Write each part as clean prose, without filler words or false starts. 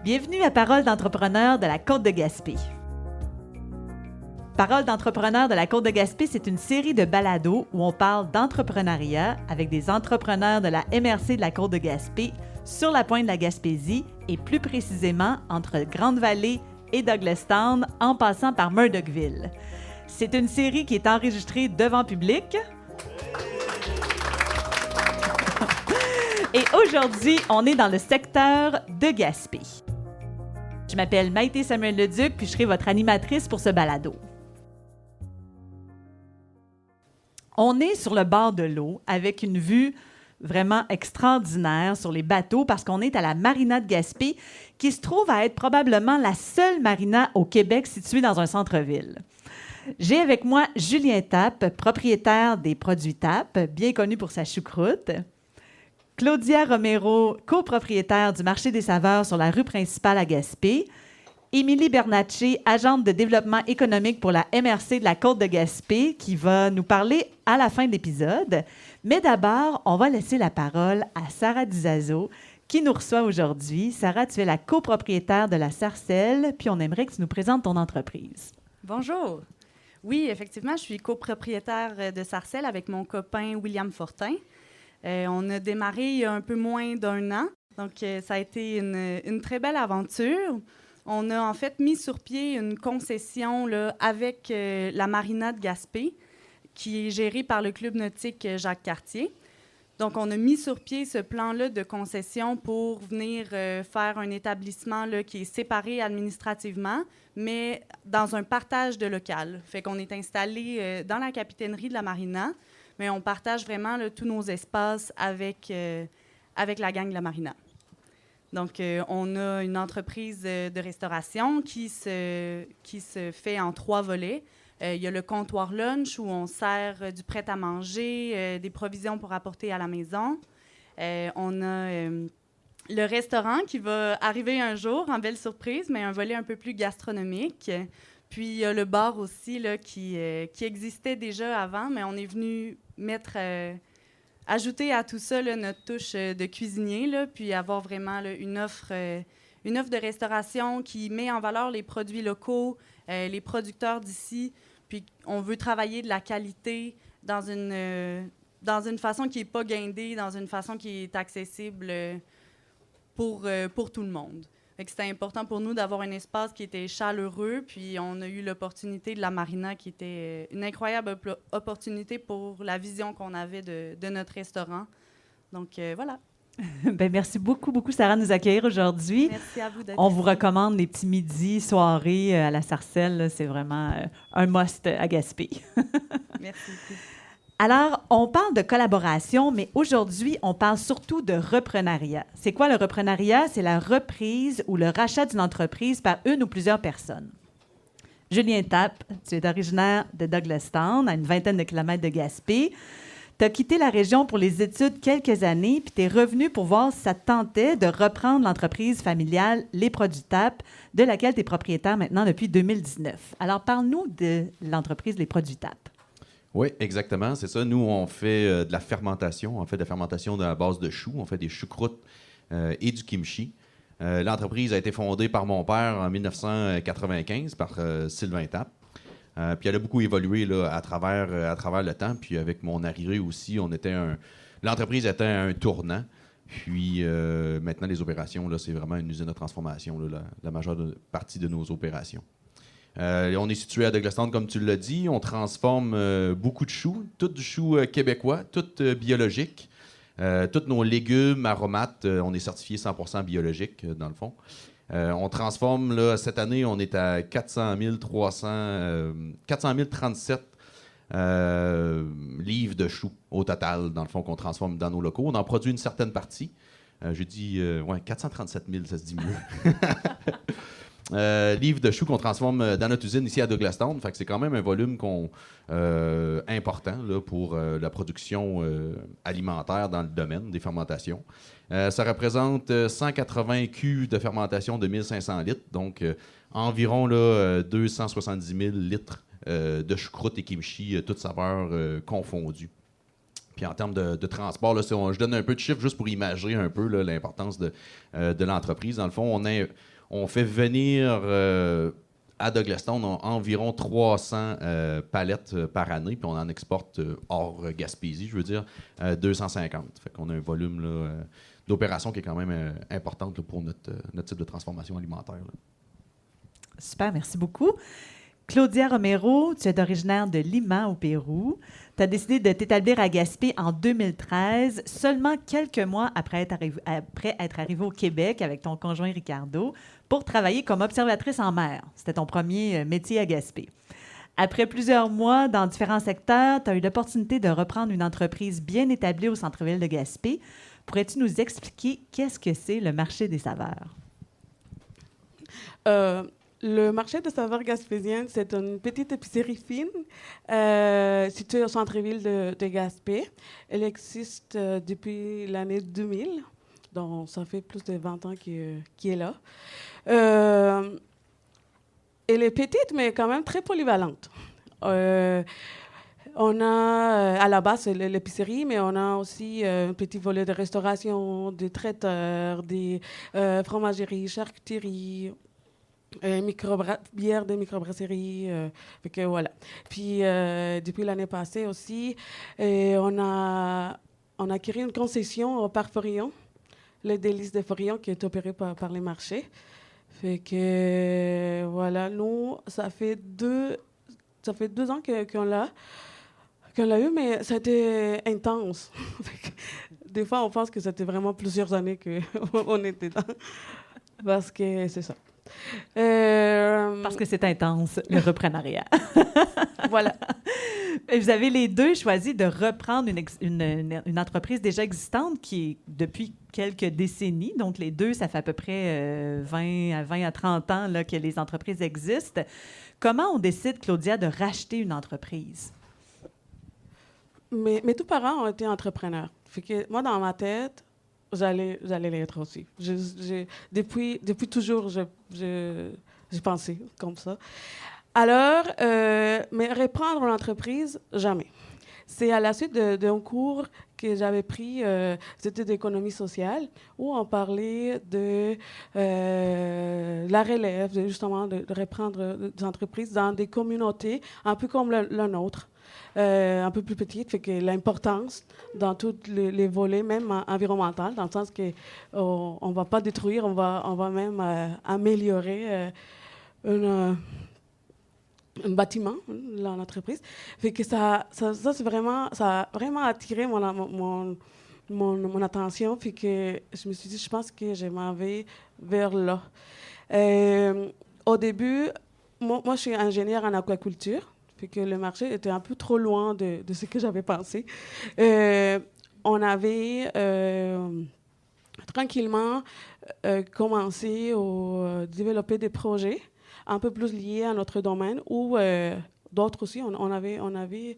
Bienvenue à Parole d'entrepreneur de la Côte de Gaspé. Parole d'entrepreneur de la Côte de Gaspé, c'est une série de balados où on parle d'entrepreneuriat avec des entrepreneurs de la MRC de la Côte de Gaspé sur la pointe de la Gaspésie et plus précisément entre Grande-Vallée et Douglastown en passant par Murdochville. C'est une série qui est enregistrée devant public. Et aujourd'hui, on est dans le secteur de Gaspé. Je m'appelle Maïté Samuel-Leduc, puis je serai votre animatrice pour ce balado. On est sur le bord de l'eau avec une vue vraiment extraordinaire sur les bateaux parce qu'on est à la marina de Gaspé qui se trouve à être probablement la seule marina au Québec située dans un centre-ville. J'ai avec moi Julien Tappe, propriétaire des produits Tappe, bien connu pour sa choucroute. Claudia Romero, copropriétaire du marché des saveurs sur la rue principale à Gaspé. Émilie Bernatchez, agente de développement économique pour la MRC de la Côte de Gaspé, qui va nous parler à la fin de l'épisode. Mais d'abord, on va laisser la parole à Sarah Dizazo, qui nous reçoit aujourd'hui. Sarah, tu es la copropriétaire de la Sarcelle, puis on aimerait que tu nous présentes ton entreprise. Bonjour. Oui, effectivement, je suis copropriétaire de Sarcelle avec mon copain William Fortin. On a démarré il y a un peu moins d'un an, donc ça a été une très belle aventure. On a en fait mis sur pied une concession là, avec la marina de Gaspé, qui est gérée par le club nautique Jacques Cartier. Donc, on a mis sur pied ce plan-là de concession pour venir faire un établissement là, qui est séparé administrativement, mais dans un partage de local. Fait qu'on est installé dans la capitainerie de la marina, mais on partage vraiment là, tous nos espaces avec la gang de la marina. Donc, on a une entreprise de restauration qui se fait en 3 volets. Il y a le comptoir lunch où on sert du prêt-à-manger, des provisions pour apporter à la maison. On a le restaurant qui va arriver un jour, en belle surprise, mais un volet un peu plus gastronomique. Puis, il y a le bar aussi là, qui existait déjà avant, mais on est venu ajouter à tout ça là, notre touche de cuisinier, là, puis avoir vraiment là, une offre de restauration qui met en valeur les produits locaux, les producteurs d'ici. Puis on veut travailler de la qualité dans une façon qui n'est pas guindée, dans une façon qui est accessible pour tout le monde. C'était important pour nous d'avoir un espace qui était chaleureux, puis on a eu l'opportunité de la marina qui était une incroyable opportunité pour la vision qu'on avait de notre restaurant. Donc, voilà. Bien, merci beaucoup, Sarah, de nous accueillir aujourd'hui. Merci à vous d'être On ici. vous recommande les petits midis, soirées à la Sarcelle. Là, c'est vraiment un must à Gaspé. Merci beaucoup. Alors, on parle de collaboration, mais aujourd'hui, on parle surtout de reprenariat. C'est quoi le reprenariat? C'est la reprise ou le rachat d'une entreprise par une ou plusieurs personnes. Julien Tappe, tu es originaire de Douglastown, à une vingtaine de kilomètres de Gaspé. Tu as quitté la région pour les études quelques années, puis tu es revenu pour voir si ça te tentait de reprendre l'entreprise familiale Les Produits Tappe, de laquelle tu es propriétaire maintenant depuis 2019. Alors, parle-nous de l'entreprise Les Produits Tappe. Oui, exactement, c'est ça. Nous, on fait de la fermentation. On fait de la fermentation à base de choux. On fait des choucroutes et du kimchi. L'entreprise a été fondée par mon père en 1995 par Sylvain Tappe. Puis elle a beaucoup évolué là, à travers le temps. Puis avec mon arrivée aussi, l'entreprise était à un tournant. Puis maintenant, les opérations, là, c'est vraiment une usine de transformation, là, la majeure partie de nos opérations. On est situé à Douglastown, comme tu l'as dit. On transforme beaucoup de choux, tout du chou québécois, tout biologique. Tous nos légumes, aromates, on est certifié 100% biologique, dans le fond. On transforme, là, cette année, on est à 400 037 livres de choux au total, dans le fond, qu'on transforme dans nos locaux. On en produit une certaine partie. J'ai dit, 437 000, ça se dit mieux. Livres de choux qu'on transforme dans notre usine ici à Douglastown. Fait que c'est quand même un volume important là, pour la production alimentaire dans le domaine des fermentations. Ça représente 180 cuves de fermentation de 1500 litres, donc environ là, 270 000 litres de choucroute et kimchi, toutes saveurs confondues. Puis en termes de transport, là, je donne un peu de chiffres juste pour imager un peu là, l'importance de l'entreprise. Dans le fond, on fait venir à Douglaston environ 300 palettes par année, puis on en exporte hors Gaspésie, je veux dire, 250. Fait qu'on a un volume là, d'opération qui est quand même importante là, pour notre type de transformation alimentaire. Là. Super, merci beaucoup. Claudia Romero, tu es originaire de Lima, au Pérou. Tu as décidé de t'établir à Gaspé en 2013, seulement quelques mois après être arrivée au Québec avec ton conjoint Ricardo, pour travailler comme observatrice en mer. C'était ton premier métier à Gaspé. Après plusieurs mois dans différents secteurs, tu as eu l'opportunité de reprendre une entreprise bien établie au centre-ville de Gaspé. Pourrais-tu nous expliquer qu'est-ce que c'est le marché des saveurs? Le marché de saveurs gaspésiennes, c'est une petite épicerie fine située au centre-ville de Gaspé. Elle existe depuis l'année 2000, donc ça fait plus de 20 ans qu'elle est là. Elle est petite, mais quand même très polyvalente. On a, à la base, c'est l'épicerie, mais on a aussi un petit volet de restauration, des traiteurs, des fromageries, charcuteries, bière de microbrasserie. Que voilà. Puis, depuis l'année passée aussi, on a acquis une concession au Parc Forillon, le délice de Forillon, qui est opéré par les marchés. Fait que, voilà, nous, ça fait 2 ans qu'on l'a eu, mais ça a été intense. Des fois, on pense que c'était vraiment plusieurs années qu'on était dedans. Parce que c'est ça. Parce que c'est intense, le reprenariat. Voilà. Vous avez les deux choisi de reprendre une entreprise déjà existante qui est depuis quelques décennies. Donc, les deux, ça fait à peu près 20 à 30 ans là, que les entreprises existent. Comment on décide, Claudia, de racheter une entreprise? Mes deux parents ont été entrepreneurs. Fait que moi, dans ma tête, j'allais l'être aussi. Depuis toujours, j'ai pensé comme ça. Alors, mais reprendre l'entreprise, jamais. C'est à la suite d'un cours que j'avais pris, c'était d'économie sociale, où on parlait de la relève, justement, de reprendre des entreprises dans des communautés un peu comme la nôtre. Un peu plus petite, fait que l'importance dans tous les volets, même environnementaux, dans le sens qu'on ne va pas détruire, on va même améliorer un bâtiment, l'entreprise. Fait que ça a vraiment attiré mon attention, puis que je me suis dit, je pense que je m'en vais vers là. Au début, moi, je suis ingénieure en aquaculture, fait que le marché était un peu trop loin de ce que j'avais pensé. On avait tranquillement commencé à développer des projets un peu plus liés à notre domaine, ou d'autres aussi. On avait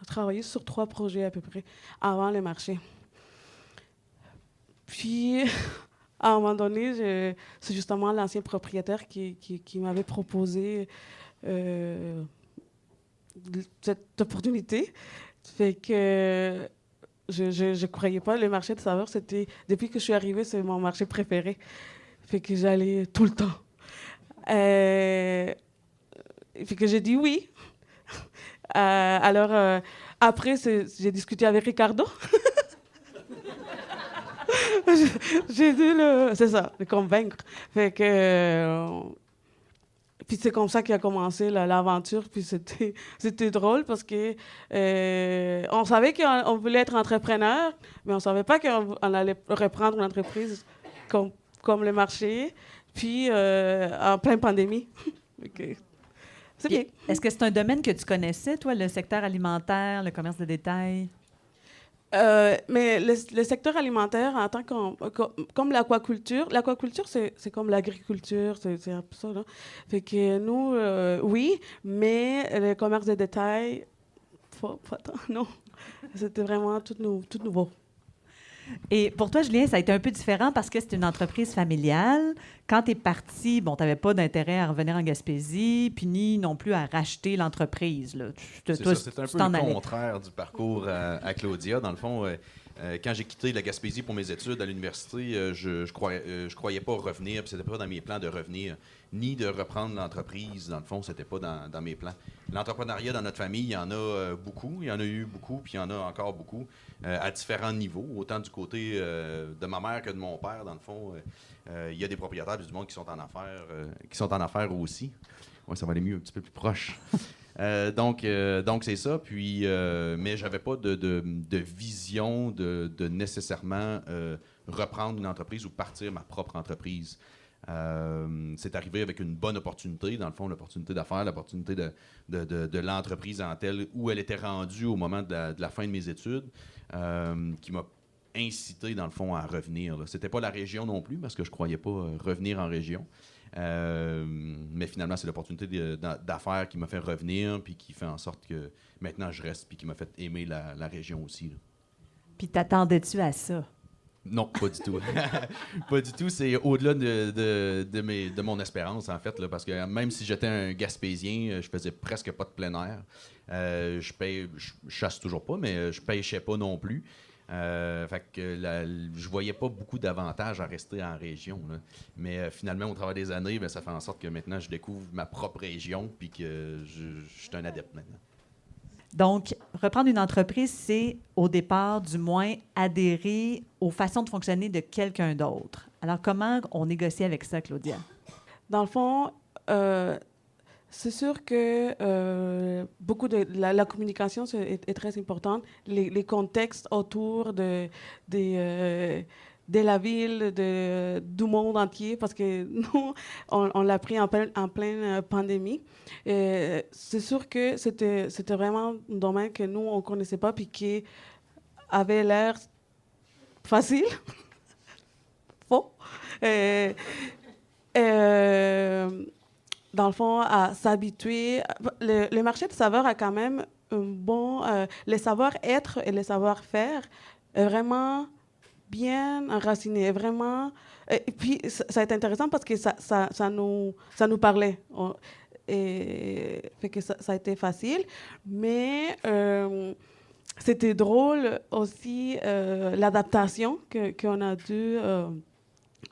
travaillé sur 3 projets à peu près avant le marché. Puis, à un moment donné, c'est justement l'ancien propriétaire qui m'avait proposé cette opportunité. Fait que je croyais pas. Le marché de saveurs, depuis que je suis arrivée, c'est mon marché préféré. Fait que j'allais tout le temps. Fait que j'ai dit oui. Alors, après, j'ai discuté avec Ricardo. J'ai dû le convaincre. Fait que... puis c'est comme ça qu'a commencé l'aventure. Puis c'était drôle parce que on savait qu'on voulait être entrepreneur, mais on savait pas qu'on allait reprendre une entreprise comme le marché, puis en pleine pandémie. Okay. C'est bien. Est-ce que c'est un domaine que tu connaissais, toi, le secteur alimentaire, le commerce de détail? Mais le secteur alimentaire, en tant comme l'aquaculture, c'est comme l'agriculture, c'est un peu ça, là. Fait que nous, oui, mais le commerce de détail, pas tant, non. C'était vraiment tout nouveau. Et pour toi, Julien, ça a été un peu différent parce que c'est une entreprise familiale. Quand tu es parti, bon, tu n'avais pas d'intérêt à revenir en Gaspésie, puis ni non plus à racheter l'entreprise. Là. C'est ça, c'est un peu le contraire du parcours à Claudia. Dans le fond, quand j'ai quitté la Gaspésie pour mes études à l'université, je croyais pas revenir, puis c'était pas dans mes plans de revenir, ni de reprendre l'entreprise. Dans le fond, c'était pas dans mes plans. L'entrepreneuriat dans notre famille, il y en a beaucoup, il y en a eu beaucoup, puis il y en a encore beaucoup, à différents niveaux, autant du côté de ma mère que de mon père, dans le fond. Il y a des propriétaires du monde qui sont en affaires aussi. Ouais, ça va aller mieux, un petit peu plus proche. Donc c'est ça. Puis, mais j'avais pas de vision de nécessairement reprendre une entreprise ou partir ma propre entreprise. C'est arrivé avec une bonne opportunité, dans le fond, l'opportunité d'affaires, l'opportunité de l'entreprise en telle où elle était rendue au moment de la fin de mes études, qui m'a incité, dans le fond, à revenir. C'était pas la région non plus, parce que je croyais pas revenir en région. Mais finalement, c'est l'opportunité d'affaires qui m'a fait revenir, puis qui fait en sorte que maintenant je reste, puis qui m'a fait aimer la région aussi. Là. Puis t'attendais-tu à ça? Non, pas du tout. Pas du tout. C'est au-delà de mon espérance, en fait, là, parce que même si j'étais un Gaspésien, je faisais presque pas de plein air. Je chasse toujours pas, mais je pêchais pas non plus. Fait que je voyais pas beaucoup d'avantages à rester en région. Là. Mais finalement, au travers des années, ça fait en sorte que maintenant, je découvre ma propre région puis que je suis un adepte maintenant. Donc, reprendre une entreprise, c'est au départ, du moins, adhérer aux façons de fonctionner de quelqu'un d'autre. Alors, comment on négocie avec ça, Claudia? Dans le fond, c'est sûr que beaucoup de la communication est très importante. Les contextes autour de la ville, du monde entier, parce que nous, on l'a pris en pleine pandémie. C'est sûr que c'était vraiment un domaine que nous, on ne connaissait pas, puis qui avait l'air facile. Faux. Dans le fond, à s'habituer. Le marché de saveurs a quand même un bon... le savoir-être et le savoir-faire vraiment bien enraciné, vraiment... Et puis, ça a été intéressant parce que ça nous parlait. Fait que ça a été facile. Mais c'était drôle aussi l'adaptation qu'on a dû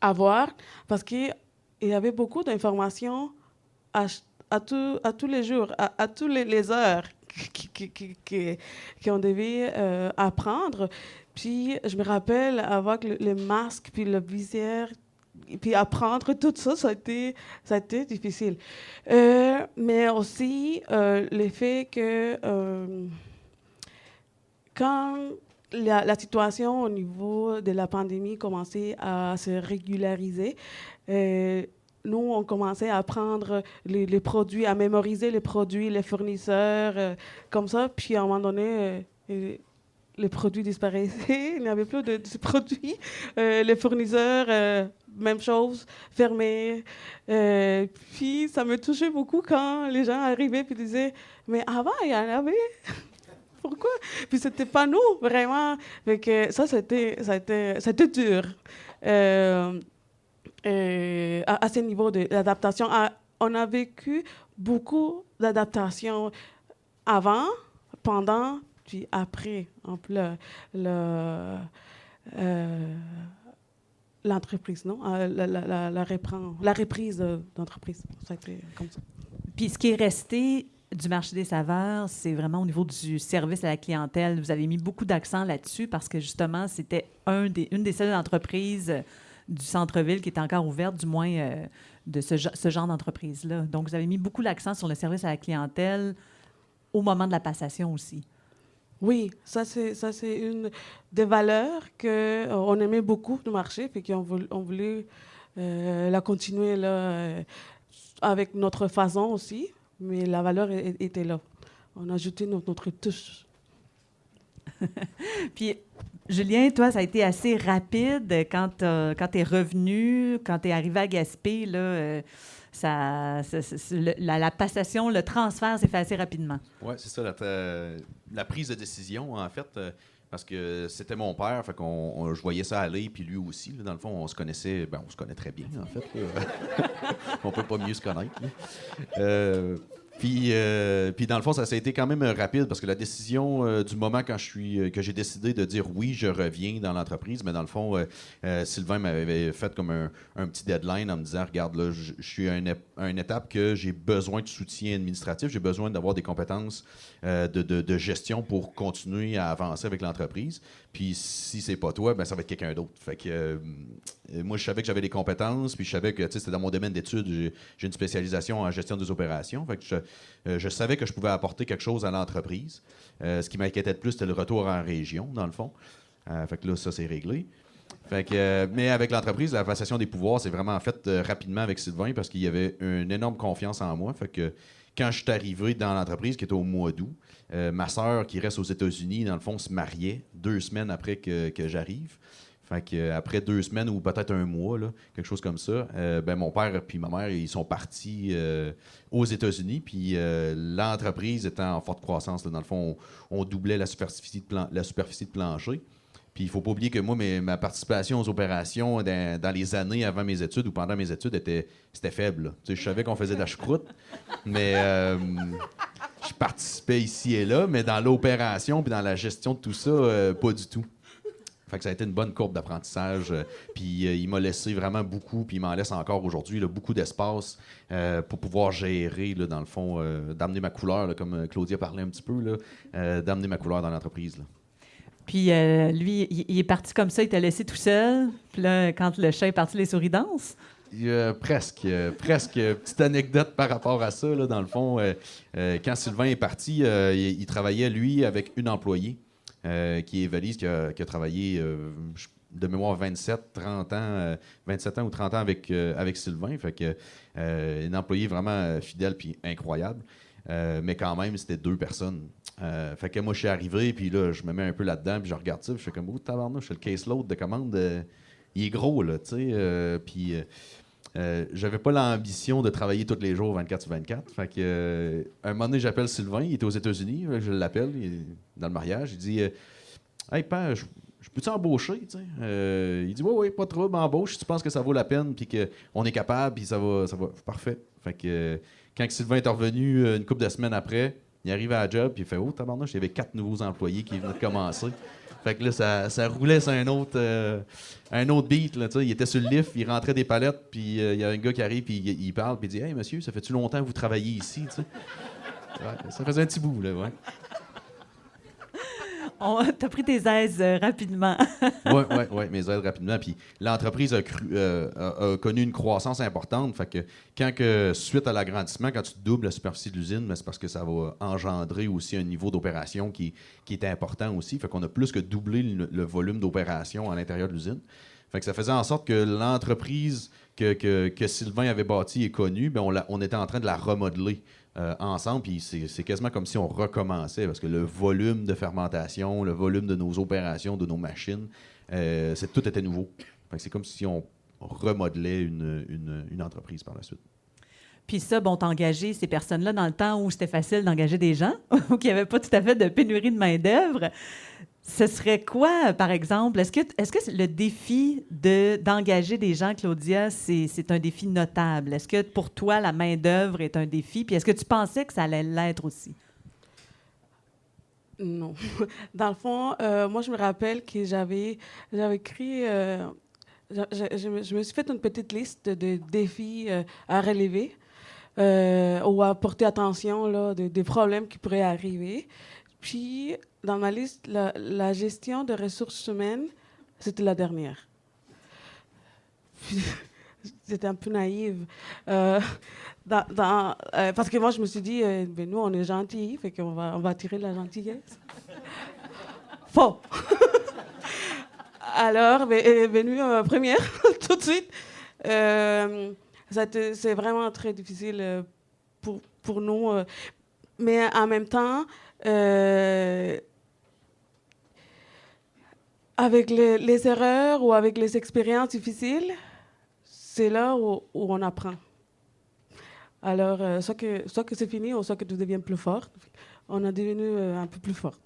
avoir parce qu'il y avait beaucoup d'informations à tous les jours, à toutes les heures qu'on devait apprendre. Puis, je me rappelle, avec le masque, puis le visière, puis apprendre tout ça, ça a été difficile. Mais aussi, le fait que quand la situation au niveau de la pandémie commençait à se régulariser, nous, on commençait à prendre les produits, à mémoriser les produits, les fournisseurs, comme ça. Puis, à un moment donné, les produits disparaissaient. Il n'y avait plus de produits. Les fournisseurs, même chose, fermés. Puis, ça me touchait beaucoup quand les gens arrivaient et disaient « Mais avant, il y en avait. Pourquoi? » Puis, c'était pas nous, vraiment. Fait que ça, c'était dur. À ce niveau de l'adaptation. On a vécu beaucoup d'adaptations avant, pendant, puis après l'entreprise, non? La reprise d'entreprise. Ça a été comme ça. Puis ce qui est resté du marché des saveurs, c'est vraiment au niveau du service à la clientèle. Vous avez mis beaucoup d'accent là-dessus parce que justement, c'était une des seules entreprises du centre-ville qui est encore ouverte, du moins de ce genre d'entreprise-là. Donc, vous avez mis beaucoup l'accent sur le service à la clientèle au moment de la passation aussi. Oui, ça c'est une des valeurs qu'on aimait beaucoup du marché, puis qu'on voulait la continuer là, avec notre façon aussi, mais la valeur était là. On a ajouté notre touche. Puis, Julien, toi, ça a été assez rapide quand tu es revenu, quand tu es arrivé à Gaspé, là, la passation, le transfert s'est fait assez rapidement. Oui, c'est ça. La prise de décision, en fait, Parce que c'était mon père, fait je voyais ça aller, puis lui aussi. Là, dans le fond, on se connaissait, on se connaît très bien, en fait. On peut pas mieux se connaître. Puis dans le fond, ça a été quand même rapide parce que la décision du moment que j'ai décidé de dire oui, je reviens dans l'entreprise, mais dans le fond, Sylvain m'avait fait comme un petit deadline en me disant, regarde, là, je suis à une étape que j'ai besoin de soutien administratif, j'ai besoin d'avoir des compétences de gestion pour continuer à avancer avec l'entreprise. Puis si c'est pas toi, ça va être quelqu'un d'autre. Fait que moi, je savais que j'avais des compétences, puis je savais que c'était dans mon domaine d'études, j'ai une spécialisation en gestion des opérations. Fait que je savais que je pouvais apporter quelque chose à l'entreprise. Ce qui m'inquiétait le plus, c'était le retour en région, dans le fond. Fait que là, ça, c'est réglé. Fait que, mais avec l'entreprise, la passation des pouvoirs, c'est vraiment faite rapidement avec Sylvain parce qu'il y avait une énorme confiance en moi. Fait que quand je suis arrivé dans l'entreprise, qui était au mois d'août, ma sœur, qui reste aux États-Unis, dans le fond, se mariait 2 semaines après que j'arrive. Fait que, après 2 semaines ou peut-être un mois, là, quelque chose comme ça, mon père et ma mère, ils sont partis aux États-Unis. Puis l'entreprise étant en forte croissance, là, dans le fond, on doublait la superficie de plancher. Puis il ne faut pas oublier que moi, ma participation aux opérations dans les années avant mes études ou pendant mes études, c'était faible. Je savais qu'on faisait de la choucroute, mais je participais ici et là, mais dans l'opération puis dans la gestion de tout ça, pas du tout. Fait que ça a été une bonne courbe d'apprentissage. Puis il m'a laissé vraiment beaucoup, puis il m'en laisse encore aujourd'hui, là, beaucoup d'espace pour pouvoir gérer, là, dans le fond, d'amener ma couleur, là, comme Claudia parlait un petit peu, là, d'amener ma couleur dans l'entreprise. Là. Puis lui, il est parti comme ça, il t'a laissé tout seul. Puis là, quand le chat est parti, les souris dansent. Presque. Petite anecdote par rapport à ça, là, dans le fond. Quand Sylvain est parti, il travaillait, lui, avec une employée. Qui est Valise, qui a travaillé de mémoire 27 ans ou 30 ans avec Sylvain. Fait que une employée vraiment fidèle puis incroyable. Mais quand même, c'était 2 personnes. Fait que moi, je suis arrivé, puis là, je me mets un peu là-dedans, puis je regarde ça, puis je fais comme, oh, tabarnouche, je fais le caseload de commande. Il est gros, là, tu sais. Puis j'avais pas l'ambition de travailler tous les jours 24/24. Fait que, un moment donné, j'appelle Sylvain, il était aux États-Unis, je l'appelle, il est dans le mariage, il dit hey, père, je peux-tu embaucher? Tu sais? Il dit oui, pas de trouble, embauche, si tu penses que ça vaut la peine, puis qu'on est capable, puis ça va. Parfait. Fait que quand Sylvain est revenu une couple de semaines après, il arrive à la job, puis il fait oh, tabarnouche, il y avait 4 nouveaux employés qui venaient de commencer. Fait que là, ça roulait sur un autre beat. Là, il était sur le lift, il rentrait des palettes, puis il y a un gars qui arrive, puis il parle, puis il dit hey, monsieur, ça fait-tu longtemps que vous travaillez ici? Ouais, ça faisait un petit bout, là, ouais. T'as pris tes aises rapidement. Oui, mes aides rapidement. Puis l'entreprise a connu une croissance importante. Fait que suite à l'agrandissement, quand tu doubles la superficie de l'usine, c'est parce que ça va engendrer aussi un niveau d'opération qui est important aussi. Fait qu'on a plus que doublé le volume d'opération à l'intérieur de l'usine. Fait que ça faisait en sorte que l'entreprise que Sylvain avait bâtie et connue, on était en train de la remodeler. Ensemble, puis c'est quasiment comme si on recommençait, parce que le volume de fermentation, le volume de nos opérations, de nos machines, tout était nouveau. Fait que c'est comme si on remodelait une entreprise par la suite. Puis ça, t'as engagé ces personnes-là dans le temps où c'était facile d'engager des gens, où il n'y avait pas tout à fait de pénurie de main-d'œuvre. Ce serait quoi, par exemple? Est-ce que le défi d'engager des gens, Claudia, c'est un défi notable? Est-ce que pour toi, la main-d'œuvre est un défi? Puis est-ce que tu pensais que ça allait l'être aussi? Non. Dans le fond, moi, je me rappelle que j'avais écrit... je me suis fait une petite liste de défis à relever ou à porter attention là, des problèmes qui pourraient arriver. Puis, dans ma liste, la gestion de ressources humaines, c'était la dernière. Puis, j'étais un peu naïve. Parce que moi, je me suis dit, nous, on est gentils, fait qu'on va tirer la gentillesse. Faux! Alors, est venue première, tout de suite. C'est vraiment très difficile pour nous. Mais en même temps, avec les erreurs ou avec les expériences difficiles, c'est là où on apprend. Alors, soit que c'est fini, ou soit que tu deviens plus fort. On est devenu un peu plus fort.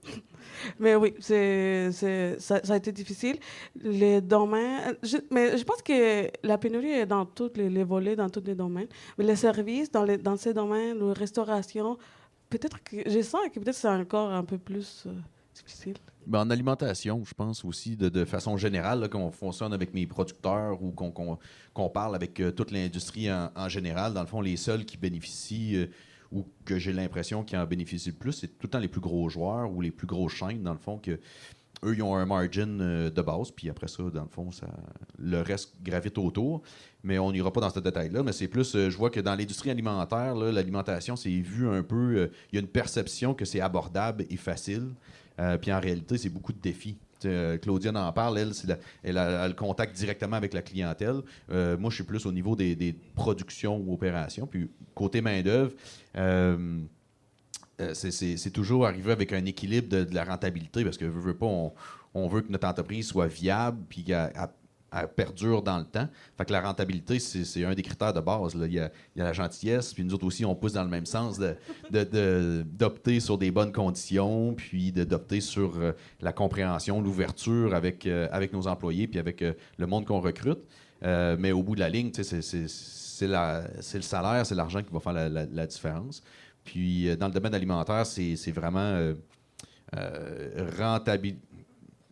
Mais oui, ça a été difficile. Les domaines, mais je pense que la pénurie est dans tous les volets, dans tous les domaines. Mais les services, dans ces domaines, la restauration, peut-être que je sens que peut-être c'est encore un peu plus difficile. Ben, en alimentation, je pense aussi, de façon générale, là, qu'on fonctionne avec mes producteurs ou qu'on parle avec toute l'industrie en général, dans le fond, les seuls qui bénéficient ou que j'ai l'impression qu'ils en bénéficient le plus, c'est tout le temps les plus gros joueurs ou les plus grosses chaînes, dans le fond, que eux, ils ont un margin de base, puis après ça, dans le fond, le reste gravite autour. Mais on n'ira pas dans ce détail-là, mais c'est plus, je vois que dans l'industrie alimentaire, là, l'alimentation, c'est vu un peu, il y a une perception que c'est abordable et facile. Puis en réalité, c'est beaucoup de défis. Claudia en parle, elle a le contact directement avec la clientèle. Moi, je suis plus au niveau des productions ou opérations. Puis côté main-d'œuvre, c'est toujours arriver avec un équilibre de la rentabilité parce que veut pas, on veut que notre entreprise soit viable puis qu'elle perdure dans le temps. Fait que la rentabilité, c'est un des critères de base. Là. Il y a la gentillesse, puis nous autres aussi, on pousse dans le même sens d'opter sur des bonnes conditions, puis d'opter sur la compréhension, l'ouverture avec nos employés, puis avec le monde qu'on recrute. Mais au bout de la ligne, c'est le salaire, c'est l'argent qui va faire la différence. Puis dans le domaine alimentaire, c'est vraiment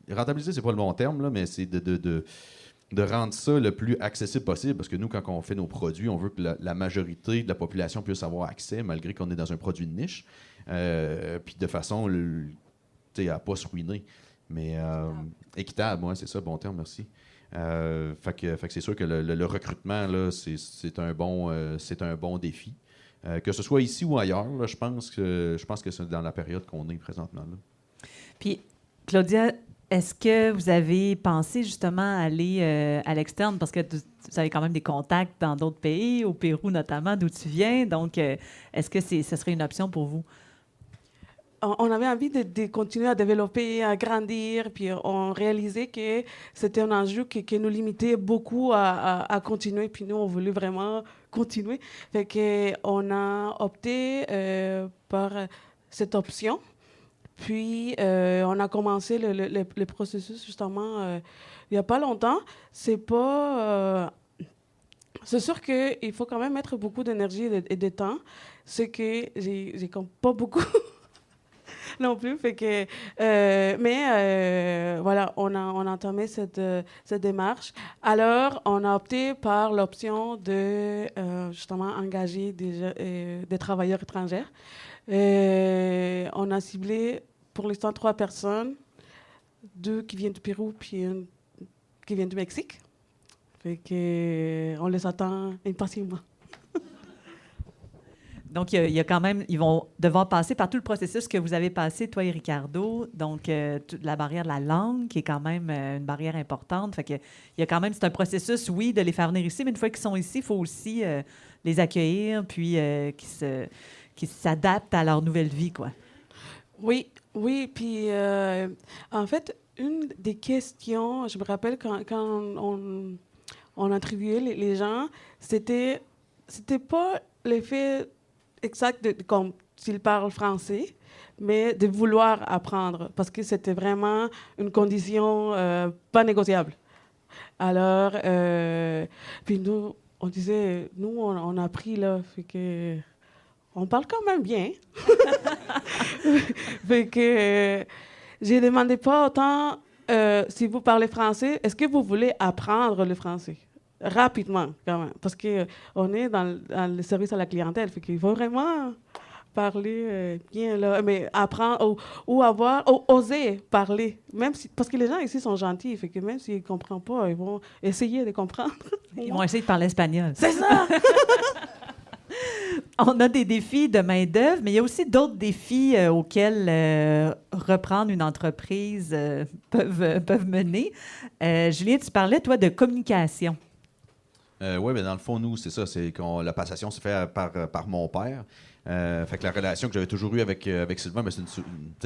rentabiliser, c'est pas le bon terme, là, mais c'est de rendre ça le plus accessible possible, parce que nous, quand on fait nos produits, on veut que la majorité de la population puisse avoir accès, malgré qu'on est dans un produit de niche, puis de façon à ne pas se ruiner. Mais équitable, ouais, c'est ça, bon terme, merci. Fait que c'est sûr que le recrutement, là, c'est un bon défi. Que ce soit ici ou ailleurs, là, je pense que c'est dans la période qu'on est présentement. Là. Puis, Claudia, est-ce que vous avez pensé justement à aller à l'externe? Parce que vous avez quand même des contacts dans d'autres pays, au Pérou notamment, d'où tu viens. Donc, est-ce que ce serait une option pour vous? On avait envie de continuer à développer, à grandir, puis on réalisait que c'était un enjeu qui nous limitait beaucoup à continuer, puis nous, on voulait vraiment continuer. Fait qu'on a opté par cette option. Puis, on a commencé le processus, justement, il n'y a pas longtemps. C'est sûr qu'il faut quand même mettre beaucoup d'énergie et de temps. C'est que j'ai comme pas beaucoup non plus. Fait que, voilà, on a entamé cette démarche. Alors, on a opté par l'option de, justement, engager des travailleurs étrangers. On a ciblé pour l'instant 3 personnes, 2 qui viennent du Pérou puis une qui vient du Mexique. Fait que, on les attend impatiemment. Donc, il y a quand même, ils vont devoir passer par tout le processus que vous avez passé, toi et Ricardo. Donc, la barrière de la langue, qui est quand même une barrière importante. Fait que, il y a quand même, c'est un processus, oui, de les faire venir ici, mais une fois qu'ils sont ici, il faut aussi les accueillir, puis qu'ils s'adaptent à leur nouvelle vie, quoi. Oui, puis en fait, une des questions, je me rappelle quand on interviewait les gens, c'était pas l'effet exact comme s'ils parlent français, mais de vouloir apprendre, parce que c'était vraiment une condition pas négociable. Alors, puis nous, on disait, nous, on a appris, là, fait que on parle quand même bien. Fait que j'ai demandé pas autant si vous parlez français, est-ce que vous voulez apprendre le français? Rapidement, quand même. Parce qu'on est dans le service à la clientèle. Fait qu'il faut vraiment parler bien, là. Mais apprendre ou oser parler. Même parce que les gens ici sont gentils. Fait que même s'ils ne comprennent pas, ils vont essayer de comprendre. Ils vont essayer de parler espagnol. C'est ça! On a des défis de main-d'œuvre, mais il y a aussi d'autres défis auxquels reprendre une entreprise peuvent mener. Julien, tu parlais, toi, de communication. Oui, mais dans le fond, nous, c'est ça. C'est la passation se fait par mon père. Fait que la relation que j'avais toujours eue avec Sylvain, mais c'est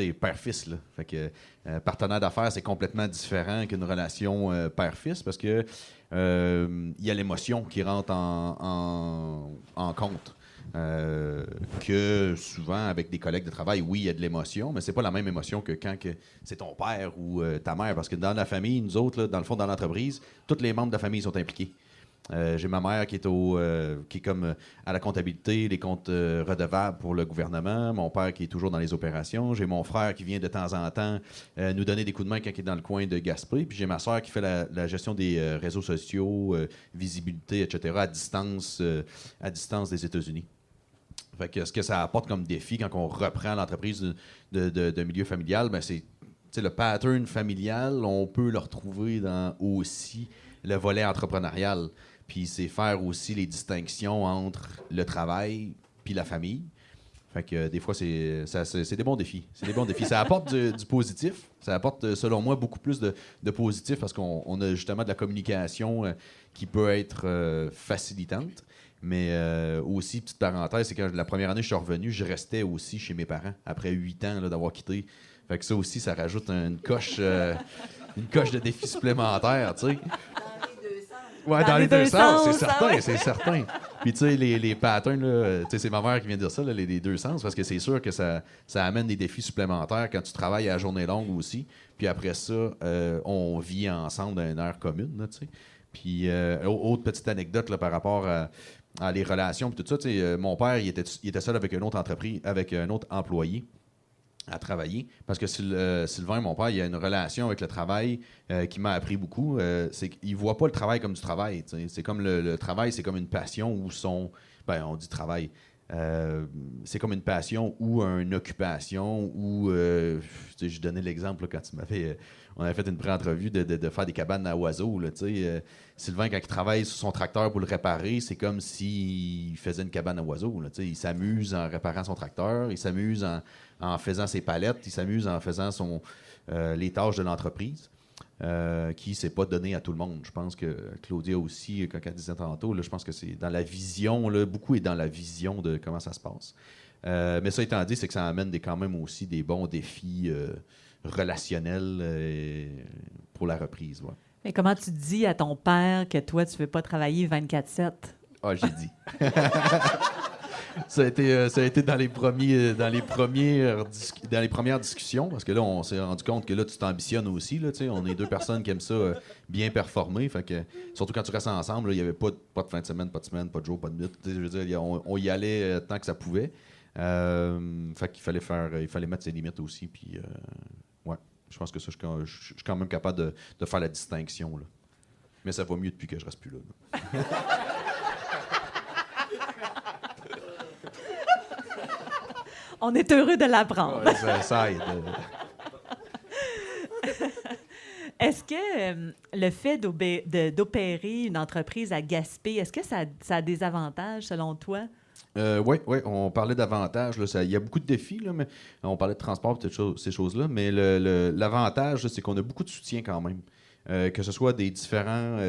une père-fils. Là. Fait que partenaire d'affaires, c'est complètement différent qu'une relation père-fils parce que il y a l'émotion qui rentre en compte. Que souvent, avec des collègues de travail, oui, il y a de l'émotion, mais c'est pas la même émotion que quand c'est ton père ou ta mère. Parce que dans la famille, nous autres, là, dans le fond, dans l'entreprise, tous les membres de la famille sont impliqués. J'ai ma mère qui est comme à la comptabilité, les comptes redevables pour le gouvernement. Mon père qui est toujours dans les opérations. J'ai mon frère qui vient de temps en temps nous donner des coups de main quand il est dans le coin de Gaspé. Puis j'ai ma soeur qui fait la gestion des réseaux sociaux, visibilité, etc. à distance des États-Unis. Fait que ce que ça apporte comme défi quand on reprend l'entreprise de milieu familial, ben c'est le pattern familial, on peut le retrouver dans aussi le volet entrepreneurial. Puis c'est faire aussi les distinctions entre le travail puis la famille. Fait que des fois, c'est des bons défis. C'est des bons défis. Ça apporte du positif. Ça apporte, selon moi, beaucoup plus de positif parce qu'on a justement de la communication qui peut être facilitante. Mais aussi, petite parenthèse, c'est quand la première année je suis revenu, je restais aussi chez mes parents après 8 ans là, d'avoir quitté. Fait que ça aussi, ça rajoute une coche de défi supplémentaire, tu sais. Ouais, dans les deux sens, c'est certain. Puis, tu sais, les patterns, là, c'est ma mère qui vient de dire ça, là, les deux sens, parce que c'est sûr que ça amène des défis supplémentaires quand tu travailles à journée longue aussi. Puis après ça, on vit ensemble dans une heure commune, tu sais. Puis, autre petite anecdote là, par rapport à les relations, puis tout ça, tu sais, mon père, il était seul avec une autre entreprise, avec un autre employé à travailler. Parce que Sylvain, mon père, il a une relation avec le travail qui m'a appris beaucoup. C'est qu'il ne voit pas le travail comme du travail. T'sais. C'est comme le travail, c'est comme une passion ou on dit travail. C'est comme une passion ou une occupation ou... je donnais l'exemple là, quand on avait fait une pré-entrevue de faire des cabanes à oiseaux. Là, Sylvain, quand il travaille sur son tracteur pour le réparer, c'est comme s'il faisait une cabane à oiseaux. Là, il s'amuse en réparant son tracteur, il s'amuse en faisant ses palettes, il s'amuse en faisant les tâches de l'entreprise. Qui ne s'est pas donné à tout le monde. Je pense que Claudia aussi, quand elle disait tantôt, là, je pense que c'est dans la vision, là, beaucoup est dans la vision de comment ça se passe. Mais ça étant dit, c'est que ça amène quand même aussi des bons défis relationnels pour la reprise. Ouais. Mais comment tu dis à ton père que toi, tu ne veux pas travailler 24/7? Ah, j'ai dit. Ça a été dans les premières discussions, parce que là, on s'est rendu compte que là, tu t'ambitionnes aussi. Là, on est deux personnes qui aiment ça bien performer. Fait que, surtout quand tu restes ensemble, il n'y avait pas de fin de semaine, pas de jour, pas de nuit. Je veux dire, on y allait tant que ça pouvait. Fait qu'il fallait mettre ses limites aussi. Puis, ouais, je pense que ça, je suis quand même capable de faire la distinction. Là. Mais ça va mieux depuis que je reste plus là. On est heureux de l'apprendre. Ouais, ça aide. Est-ce que le fait d'opérer une entreprise à Gaspé, est-ce que ça a des avantages selon toi? Oui, on parlait d'avantages. Il y a beaucoup de défis, là, mais on parlait de transport et ces choses-là. Mais l'avantage, c'est qu'on a beaucoup de soutien quand même. Que ce soit des différents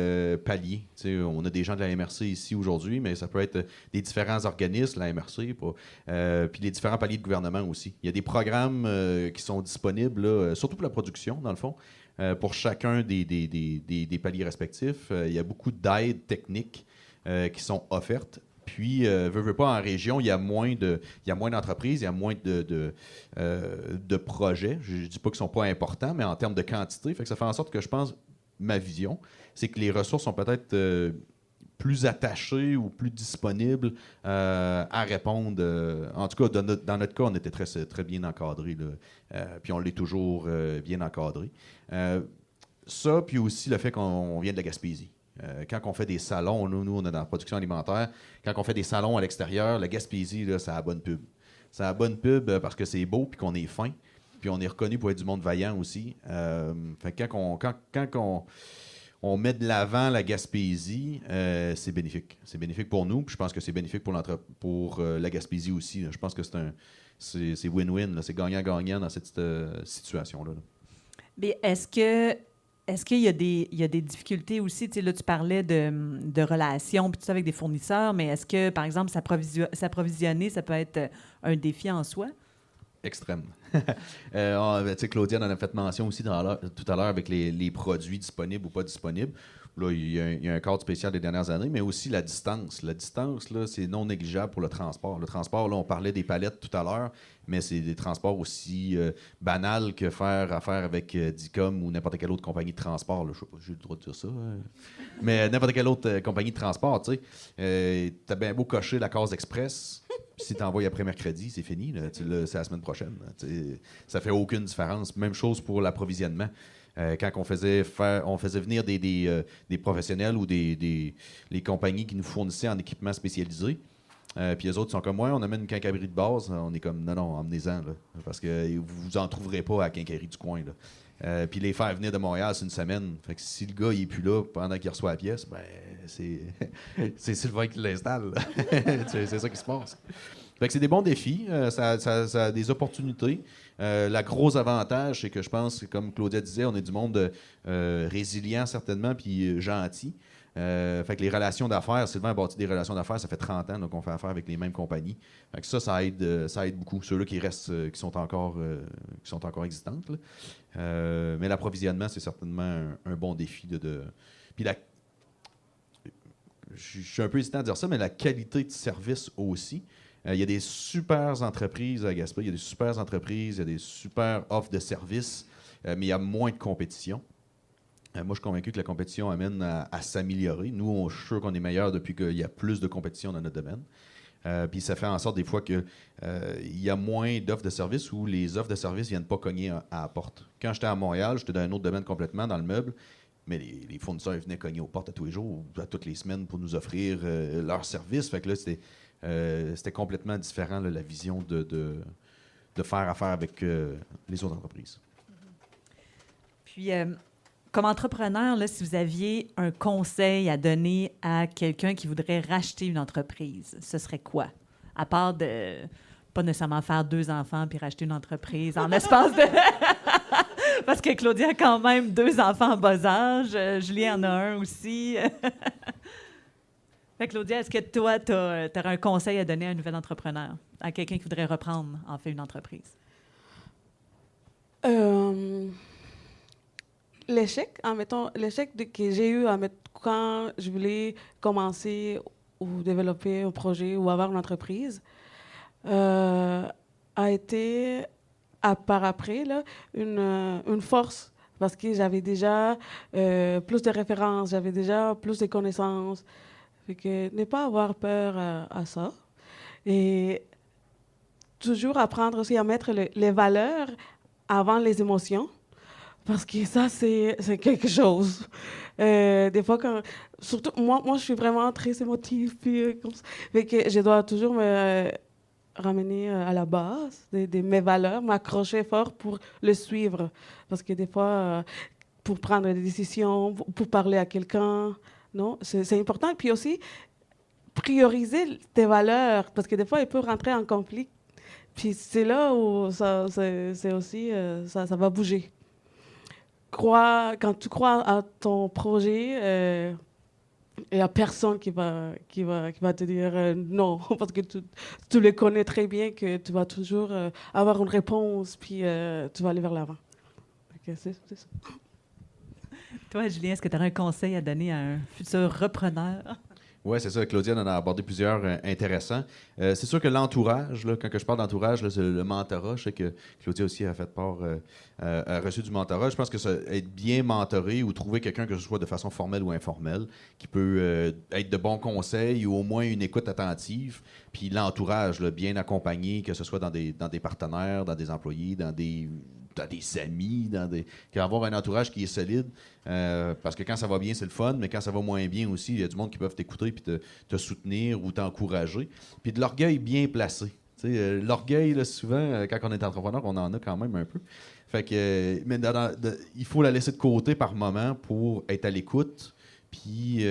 paliers. T'sais, on a des gens de la MRC ici aujourd'hui, mais ça peut être des différents organismes, la MRC, puis les différents paliers de gouvernement aussi. Il y a des programmes qui sont disponibles, là, surtout pour la production, dans le fond, pour chacun des paliers respectifs. Il y a beaucoup d'aides techniques qui sont offertes. Puis, veux pas, en région, il y a moins d'entreprises, il y a moins de projets. Je ne dis pas qu'ils ne sont pas importants, mais en termes de quantité, fait que ça fait en sorte que je pense, ma vision, c'est que les ressources sont peut-être plus attachées ou plus disponibles à répondre. En tout cas, dans notre cas, on était très, très bien encadrés. Puis on l'est toujours bien encadré. Ça, puis aussi le fait qu'on vient de la Gaspésie. Quand on fait des salons, nous, on est dans la production alimentaire, quand on fait des salons à l'extérieur, la Gaspésie, là, ça a bonne pub. Ça a bonne pub parce que c'est beau puis qu'on est fin. Puis on est reconnu pour être du monde vaillant aussi. Fait que quand on met de l'avant la Gaspésie, c'est bénéfique. C'est bénéfique pour nous, puis je pense que c'est bénéfique pour la Gaspésie aussi. Là. Je pense que c'est win-win. Là. C'est gagnant-gagnant dans cette situation-là. Là. Mais est-ce qu'il y a des difficultés aussi? Tu sais, là, tu parlais de relations puis tout ça avec des fournisseurs, mais est-ce que, par exemple, s'approvisionner, ça peut être un défi en soi? Extrême. Claudiane en a fait mention aussi tout à l'heure avec les produits disponibles ou pas disponibles. Là, il y a un cadre spécial des dernières années, mais aussi la distance. La distance, là, c'est non négligeable pour le transport. Le transport, là, on parlait des palettes tout à l'heure, mais c'est des transports aussi banals que faire affaire avec Dicom ou n'importe quelle autre compagnie de transport. Là. Je sais pas, j'ai le droit de dire ça. Mais n'importe quelle autre compagnie de transport, tu sais. T'as bien beau cocher la case express, si t'envoies après mercredi, c'est fini. Là, c'est la semaine prochaine. Ça fait aucune différence. Même chose pour l'approvisionnement. Quand on faisait venir des professionnels ou les compagnies qui nous fournissaient en équipement spécialisé. Puis les autres sont comme, ouais, on amène une quincaillerie de base. On est comme, non, emmenez-en, là, parce que vous en trouverez pas à la quincaillerie du coin. Là. Puis les faire venir de Montréal, c'est une semaine. Fait que si le gars il est plus là pendant qu'il reçoit la pièce, ben c'est Sylvain qui l'installe. C'est ça qui se passe. Fait que c'est des bons défis, ça a des opportunités. Le gros avantage, c'est que je pense, comme Claudia disait, on est du monde résilient certainement, puis gentil. Fait que les relations d'affaires, Sylvain a bâti des relations d'affaires, ça fait 30 ans qu'on fait affaire avec les mêmes compagnies. Fait que ça aide beaucoup. Ceux-là qui restent, qui sont encore existantes. Mais l'approvisionnement, c'est certainement un bon défi. Puis je suis un peu hésitant à dire ça, mais la qualité de service aussi. Il y a des super entreprises à Gaspé, il y a des super entreprises, il y a des super offres de services, mais il y a moins de compétition. Moi, je suis convaincu que la compétition amène à s'améliorer. Nous, je suis sûr qu'on est meilleurs depuis qu'il y a plus de compétition dans notre domaine. Puis ça fait en sorte des fois qu'il y a moins d'offres de services où les offres de services ne viennent pas cogner à la porte. Quand j'étais à Montréal, j'étais dans un autre domaine complètement, dans le meuble, mais les fournisseurs venaient cogner aux portes à tous les jours, à toutes les semaines pour nous offrir leurs services. Fait que là, c'était complètement différent, là, la vision de faire affaire avec les autres entreprises. Puis, comme entrepreneur, là, si vous aviez un conseil à donner à quelqu'un qui voudrait racheter une entreprise, ce serait quoi? À part de pas nécessairement faire 2 enfants puis racheter une entreprise en l'espace de... Parce que Claudia a quand même 2 enfants en bas âge. Julien en a un aussi. Fait, Claudia, est-ce que toi, tu aurais un conseil à donner à un nouvel entrepreneur, à quelqu'un qui voudrait reprendre, en fait, une entreprise? L'échec que j'ai eu quand je voulais commencer ou développer un projet ou avoir une entreprise a été, par après, là, une force. Parce que j'avais déjà plus de références, j'avais déjà plus de connaissances. Fait que ne pas avoir peur à ça. Et toujours apprendre aussi à mettre les valeurs avant les émotions. Parce que ça, c'est quelque chose. Des fois, surtout, moi, je suis vraiment très émotive. Puis, comme ça. Fait que je dois toujours me ramener à la base de mes valeurs, m'accrocher fort pour le suivre. Parce que des fois, pour prendre des décisions, pour parler à quelqu'un, non, c'est important. Puis aussi, prioriser tes valeurs, parce que des fois, il peut rentrer en conflit. Puis c'est là où c'est aussi, ça va bouger. Quand tu crois à ton projet, il n'y a personne qui va te dire non, parce que tu le connais très bien, que tu vas toujours avoir une réponse, puis tu vas aller vers l'avant. Okay, c'est ça. Toi, Julien, est-ce que tu aurais un conseil à donner à un futur repreneur? Oui, c'est ça. Claudia en a abordé plusieurs intéressants. C'est sûr que l'entourage, là, quand je parle d'entourage, là, c'est le mentorat. Je sais que Claudia aussi a fait part, a reçu du mentorat. Je pense que être bien mentoré ou trouver quelqu'un, que ce soit de façon formelle ou informelle, qui peut être de bons conseils ou au moins une écoute attentive. Puis l'entourage, là, bien accompagné, que ce soit dans des partenaires, dans des employés, dans des amis, avoir un entourage qui est solide, parce que quand ça va bien, c'est le fun, mais quand ça va moins bien aussi, il y a du monde qui peuvent t'écouter puis te soutenir ou t'encourager. Puis de l'orgueil bien placé. L'orgueil, là, souvent, quand on est entrepreneur, on en a quand même un peu. Fait que, mais il faut la laisser de côté par moment pour être à l'écoute, puis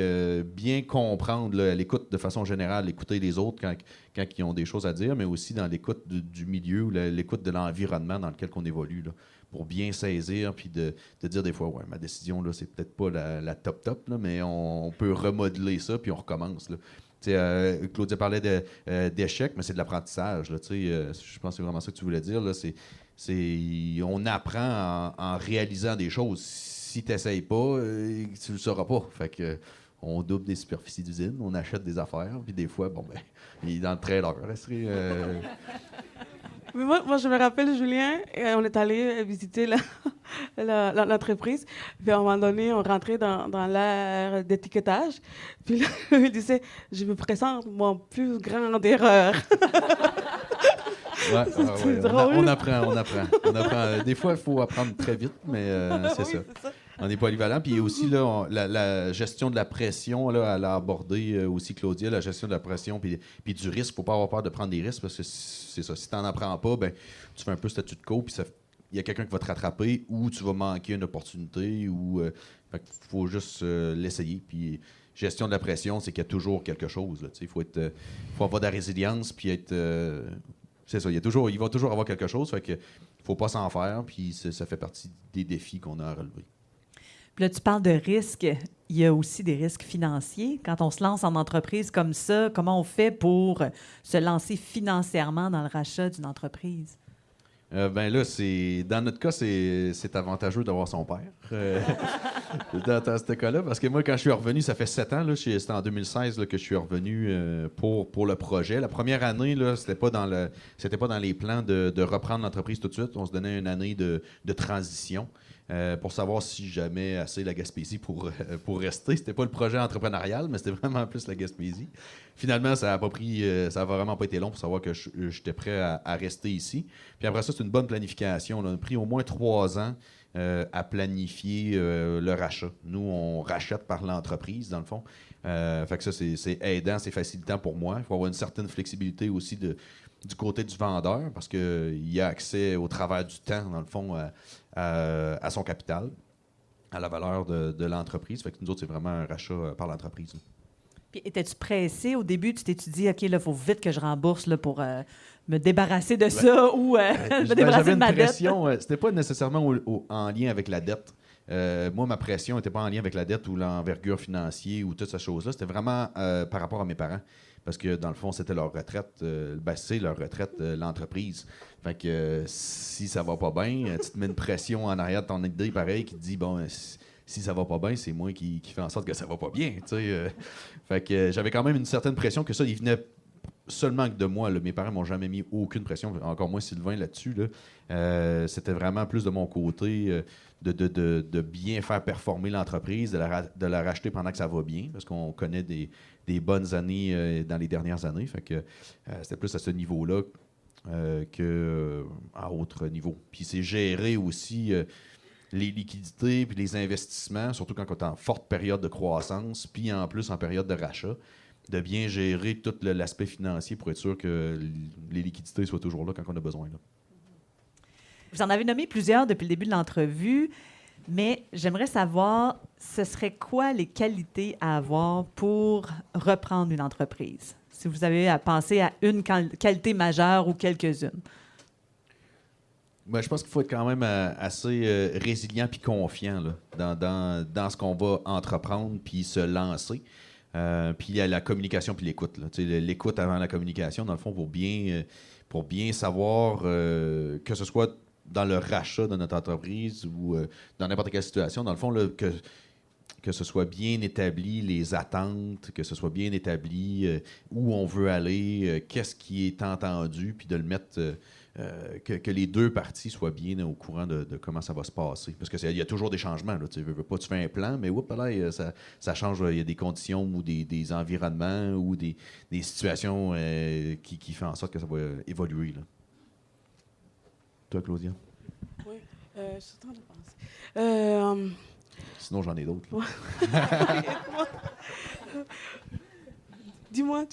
bien comprendre, là, à l'écoute de façon générale, écouter les autres quand ils ont des choses à dire, mais aussi dans l'écoute du milieu ou l'écoute de l'environnement dans lequel on évolue, là, pour bien saisir, puis de dire des fois, ouais, ma décision, là, c'est peut-être pas la top, là, mais on peut remodeler ça, puis on recommence. Là. Claudia parlait d'échec, mais c'est de l'apprentissage. Je pense que c'est vraiment ça que tu voulais dire. Là, On apprend en réalisant des choses. Si tu n'essayes pas, tu le sauras pas. Fait que on double des superficies d'usine, on achète des affaires, puis des fois, il est dans le trailer. Mais moi, je me rappelle, Julien, on est allé visiter l'entreprise. Puis à un moment donné, on rentrait dans l'ère d'étiquetage. Puis là, il disait, je me présente mon plus grande erreur. C'est drôle. On apprend. Des fois, il faut apprendre très vite, mais c'est ça. On est polyvalent. Puis aussi, là, la gestion de la pression, là, elle a abordé aussi Claudia, la gestion de la pression puis du risque. Il ne faut pas avoir peur de prendre des risques parce que c'est ça. Si tu n'en apprends pas, tu fais un peu statut de co, puis il y a quelqu'un qui va te rattraper ou tu vas manquer une opportunité. Il faut juste l'essayer. Puis gestion de la pression, c'est qu'il y a toujours quelque chose. Il faut avoir de la résilience, puis être... c'est ça. Il va toujours avoir quelque chose. Fait que faut pas s'en faire, puis ça fait partie des défis qu'on a à relever. Puis là, tu parles de risques. Il y a aussi des risques financiers. Quand on se lance en entreprise comme ça, comment on fait pour se lancer financièrement dans le rachat d'une entreprise? Dans notre cas, c'est avantageux d'avoir son père dans ce cas-là. Parce que moi, quand je suis revenu, ça fait 7 ans, c'était en 2016 là, que je suis revenu pour le projet. La première année, là, c'était pas dans les plans de reprendre l'entreprise tout de suite. On se donnait une année de transition. Pour savoir si jamais assez la Gaspésie pour rester. C'était pas le projet entrepreneurial, mais c'était vraiment plus la Gaspésie. Finalement, ça a vraiment pas été long pour savoir que j'étais prêt à rester ici. Puis après ça, c'est une bonne planification. On a pris au moins 3 ans à planifier le rachat. Nous, on rachète par l'entreprise, dans le fond. Fait que ça, c'est aidant, c'est facilitant pour moi. Il faut avoir une certaine flexibilité aussi du côté du vendeur, parce qu'il y a accès au travers du temps, dans le fond, à son capital, à la valeur de l'entreprise. Fait que nous autres, c'est vraiment un rachat par l'entreprise. Puis, étais-tu pressé au début? Tu t'es dit, OK, là, il faut vite que je rembourse là, pour me débarrasser de ça ou me débarrasser de ma dette? C'était pas nécessairement en lien avec la dette. Moi, ma pression n'était pas en lien avec la dette ou l'envergure financière ou toutes ces choses-là. C'était vraiment par rapport à mes parents. Parce que, dans le fond, c'était leur retraite. C'est leur retraite, l'entreprise. Fait que si ça va pas bien, tu te mets une pression en arrière de ton idée, pareil, qui te dit, bon, si ça va pas bien, c'est moi qui fais en sorte que ça va pas bien. Fait que j'avais quand même une certaine pression que ça, il venait seulement que de moi. Là. Mes parents m'ont jamais mis aucune pression, encore moins Sylvain là-dessus. Là. C'était vraiment plus de mon côté de bien faire performer l'entreprise, de la racheter pendant que ça va bien, parce qu'on connaît des bonnes années dans les dernières années. Fait que c'était plus à ce niveau-là qu'à autre niveau. Puis c'est gérer aussi les liquidités puis les investissements, surtout quand on est en forte période de croissance, puis en plus en période de rachat, de bien gérer tout l'aspect financier pour être sûr que les liquidités soient toujours là quand on a besoin. Là. Vous en avez nommé plusieurs depuis le début de l'entrevue, mais j'aimerais savoir, ce serait quoi les qualités à avoir pour reprendre une entreprise? Si vous avez à penser à une qualité majeure ou quelques-unes. Je pense qu'il faut être quand même assez résilient puis confiant là, dans ce qu'on va entreprendre puis se lancer. Puis il y a la communication puis l'écoute. L'écoute avant la communication, dans le fond, pour bien savoir que ce soit dans le rachat de notre entreprise ou dans n'importe quelle situation, dans le fond, là, que ce soit bien établi les attentes, que ce soit bien établi où on veut aller, qu'est-ce qui est entendu, puis de le mettre... que les deux parties soient bien au courant de comment ça va se passer. Parce qu'il y a toujours des changements. Là, tu fais un plan, mais ça change. Il y a des conditions ou des environnements ou des situations qui font en sorte que ça va évoluer. Là. Toi, Claudia? Oui, je suis en train de penser. Sinon, j'en ai d'autres. Dis-moi.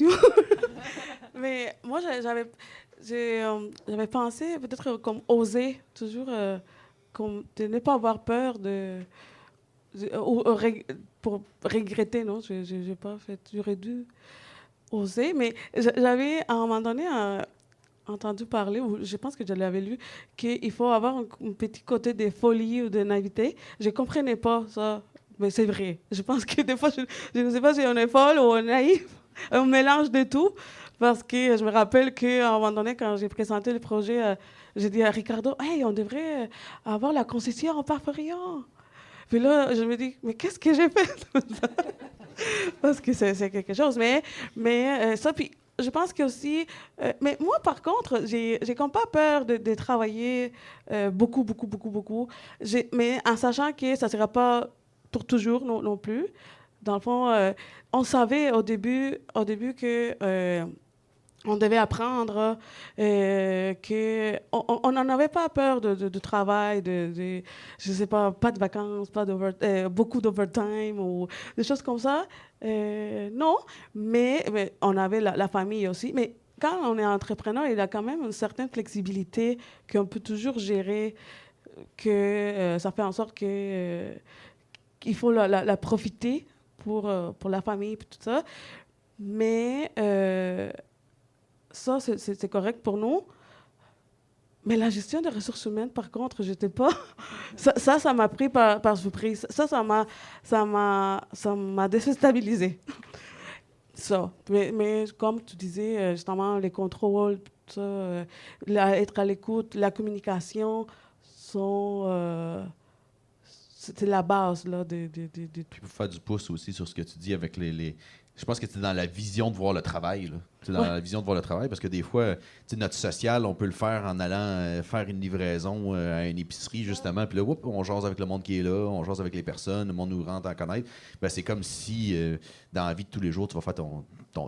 Mais moi, j'avais pensé peut-être comme oser, toujours comme de ne pas avoir peur pour regretter, non, je n'ai pas fait, j'aurais dû oser, mais j'avais à un moment donné entendu parler, ou je pense que je l'avais lu, qu'il faut avoir un petit côté de folie ou de naïveté. Je ne comprenais pas ça, mais c'est vrai. Je pense que des fois, je ne sais pas si on est folle ou on est naïf, un mélange de tout. Parce que je me rappelle qu'à un moment donné, quand j'ai présenté le projet, j'ai dit à Ricardo, « Hey, on devrait avoir la concession en Parferion. » Puis là, je me dis, « Mais qu'est-ce que j'ai fait? » Parce que c'est quelque chose. Mais ça, puis je pense que aussi... mais moi, par contre, j'ai comme pas peur de travailler beaucoup, beaucoup, beaucoup, beaucoup. Mais en sachant que ça ne sera pas pour toujours non plus. Dans le fond, on savait au début que on devait apprendre qu'on n'en avait pas peur de travail, je sais pas de vacances, beaucoup d'overtime ou des choses comme ça. Non, mais on avait la famille aussi. Mais quand on est entrepreneur, il y a quand même une certaine flexibilité qu'on peut toujours gérer, que ça fait en sorte que qu'il faut la profiter pour la famille et tout ça. Mais ça, c'est correct pour nous. Mais la gestion des ressources humaines, par contre, j'étais pas... ça m'a pris par surprise. Ça m'a déstabilisée. Ça. Mais comme tu disais, justement, les contrôles, tout ça, être à l'écoute, la communication sont... c'était la base, là, Puis pour faire du pouce aussi sur ce que tu dis avec les... Je pense que tu es dans la vision de voir le travail. Là. Tu es dans la vision de voir le travail parce que des fois, notre social, on peut le faire en allant faire une livraison à une épicerie, justement. Puis là, on jase avec le monde qui est là, on jase avec les personnes, le monde nous rentre à connaître. Ben, c'est comme si, dans la vie de tous les jours, tu vas faire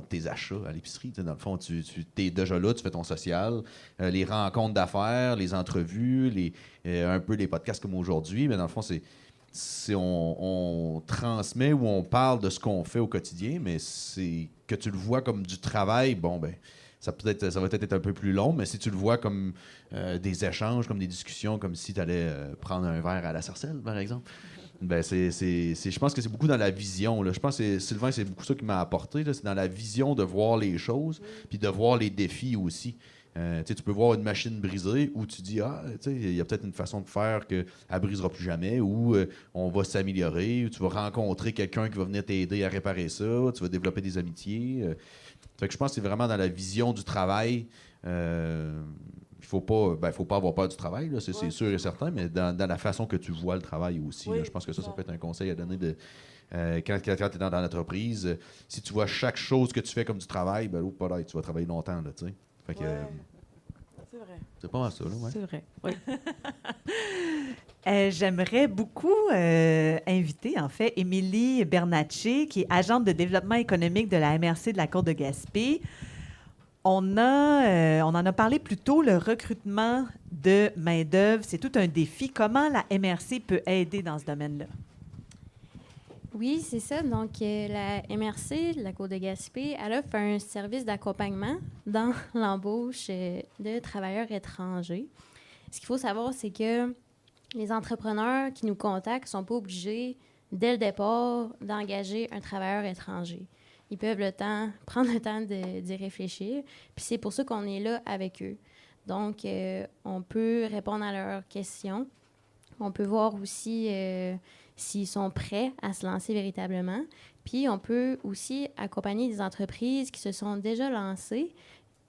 tes achats à l'épicerie. Dans le fond, tu es déjà là, tu fais ton social. Les rencontres d'affaires, les entrevues, un peu les podcasts comme aujourd'hui. Mais dans le fond, on transmet ou on parle de ce qu'on fait au quotidien, mais c'est que tu le vois comme du travail, bon, ben, ça va peut-être être un peu plus long, mais si tu le vois comme des échanges, comme des discussions, comme si tu allais prendre un verre à la Sarcelle, par exemple, ben, je pense que c'est beaucoup dans la vision. Là. Je pense que Sylvain, c'est beaucoup ça qui m'a apporté. Là. C'est dans la vision de voir les choses, puis de voir les défis aussi. Tu peux voir une machine brisée où tu dis il y a peut-être une façon de faire qu'elle ne brisera plus jamais, ou on va s'améliorer, ou tu vas rencontrer quelqu'un qui va venir t'aider à réparer ça, tu vas développer des amitiés. Fait que je pense que c'est vraiment dans la vision du travail. Il faut pas avoir peur du travail, là, c'est sûr et certain, mais dans la façon que tu vois le travail aussi. Là, je pense que ça peut être un conseil à donner quand tu es dans l'entreprise. Si tu vois chaque chose que tu fais comme du travail, ben, tu vas travailler longtemps. Là, fait que, c'est vrai. C'est pas mal ça, là, ouais. C'est vrai, oui. J'aimerais beaucoup inviter, en fait, Émilie Bernatchez, qui est agente de développement économique de la MRC de la Côte de Gaspé. On en a parlé plus tôt, le recrutement de main-d'œuvre, c'est tout un défi. Comment la MRC peut aider dans ce domaine-là? Oui, c'est ça. Donc, la MRC de la Côte de Gaspé, elle offre un service d'accompagnement dans l'embauche de travailleurs étrangers. Ce qu'il faut savoir, c'est que les entrepreneurs qui nous contactent ne sont pas obligés, dès le départ, d'engager un travailleur étranger. Ils peuvent prendre le temps d'y réfléchir. Puis c'est pour ça qu'on est là avec eux. Donc, on peut répondre à leurs questions. On peut voir aussi s'ils sont prêts à se lancer véritablement. Puis, on peut aussi accompagner des entreprises qui se sont déjà lancées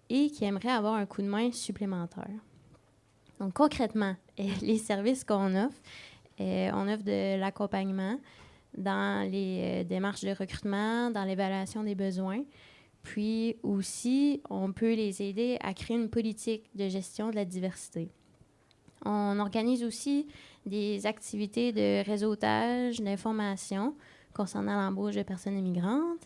et qui aimeraient avoir un coup de main supplémentaire. Donc, concrètement, les services qu'on offre, on offre de l'accompagnement dans les démarches de recrutement, dans l'évaluation des besoins. Puis aussi, on peut les aider à créer une politique de gestion de la diversité. On organise aussi des activités de réseautage, d'information concernant l'embauche de personnes immigrantes.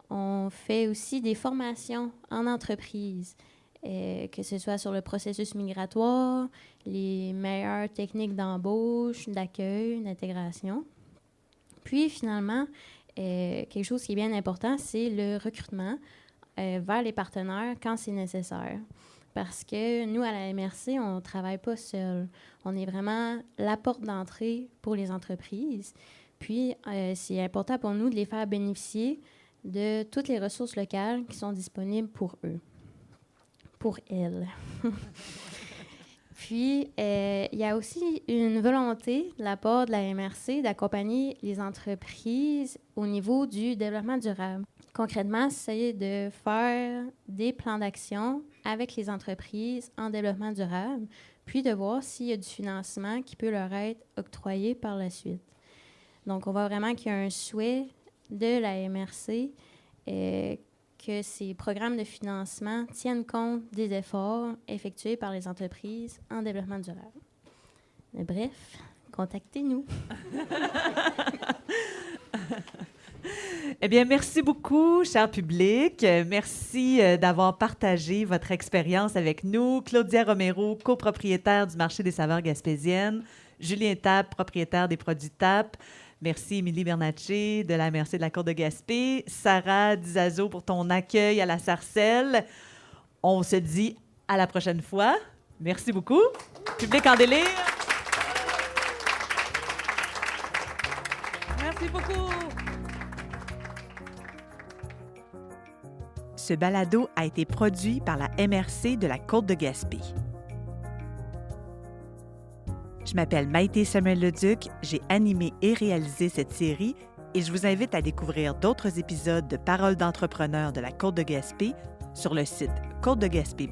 On fait aussi des formations en entreprise, que ce soit sur le processus migratoire, les meilleures techniques d'embauche, d'accueil, d'intégration. Puis, finalement, quelque chose qui est bien important, c'est le recrutement vers les partenaires quand c'est nécessaire. Parce que nous, à la MRC, on ne travaille pas seul. On est vraiment la porte d'entrée pour les entreprises. Puis, c'est important pour nous de les faire bénéficier de toutes les ressources locales qui sont disponibles pour eux, pour elles. Puis, il y a aussi une volonté de la part de la MRC d'accompagner les entreprises au niveau du développement durable. concrètement, c'est de faire des plans d'action avec les entreprises en développement durable, puis de voir s'il y a du financement qui peut leur être octroyé par la suite. Donc, on voit vraiment qu'il y a un souhait de la MRC que ces programmes de financement tiennent compte des efforts effectués par les entreprises en développement durable. Mais bref, contactez-nous. Eh bien, merci beaucoup, cher public. Merci d'avoir partagé votre expérience avec nous. Claudia Romero, copropriétaire du marché des saveurs gaspésiennes. Julien Tappe, propriétaire des produits Tappe. Merci, Émilie Bernatchez, de la MRC de la Côte de Gaspé. Sarah Dizazo, pour ton accueil à la Sarcelle. On se dit à la prochaine fois. Merci beaucoup. Public en délire. Merci beaucoup. Ce balado a été produit par la MRC de la Côte de Gaspé. Je m'appelle Maïté Samuel-Leduc, j'ai animé et réalisé cette série et je vous invite à découvrir d'autres épisodes de Paroles d'entrepreneurs de la Côte de Gaspé sur le site côtedegaspé.ca.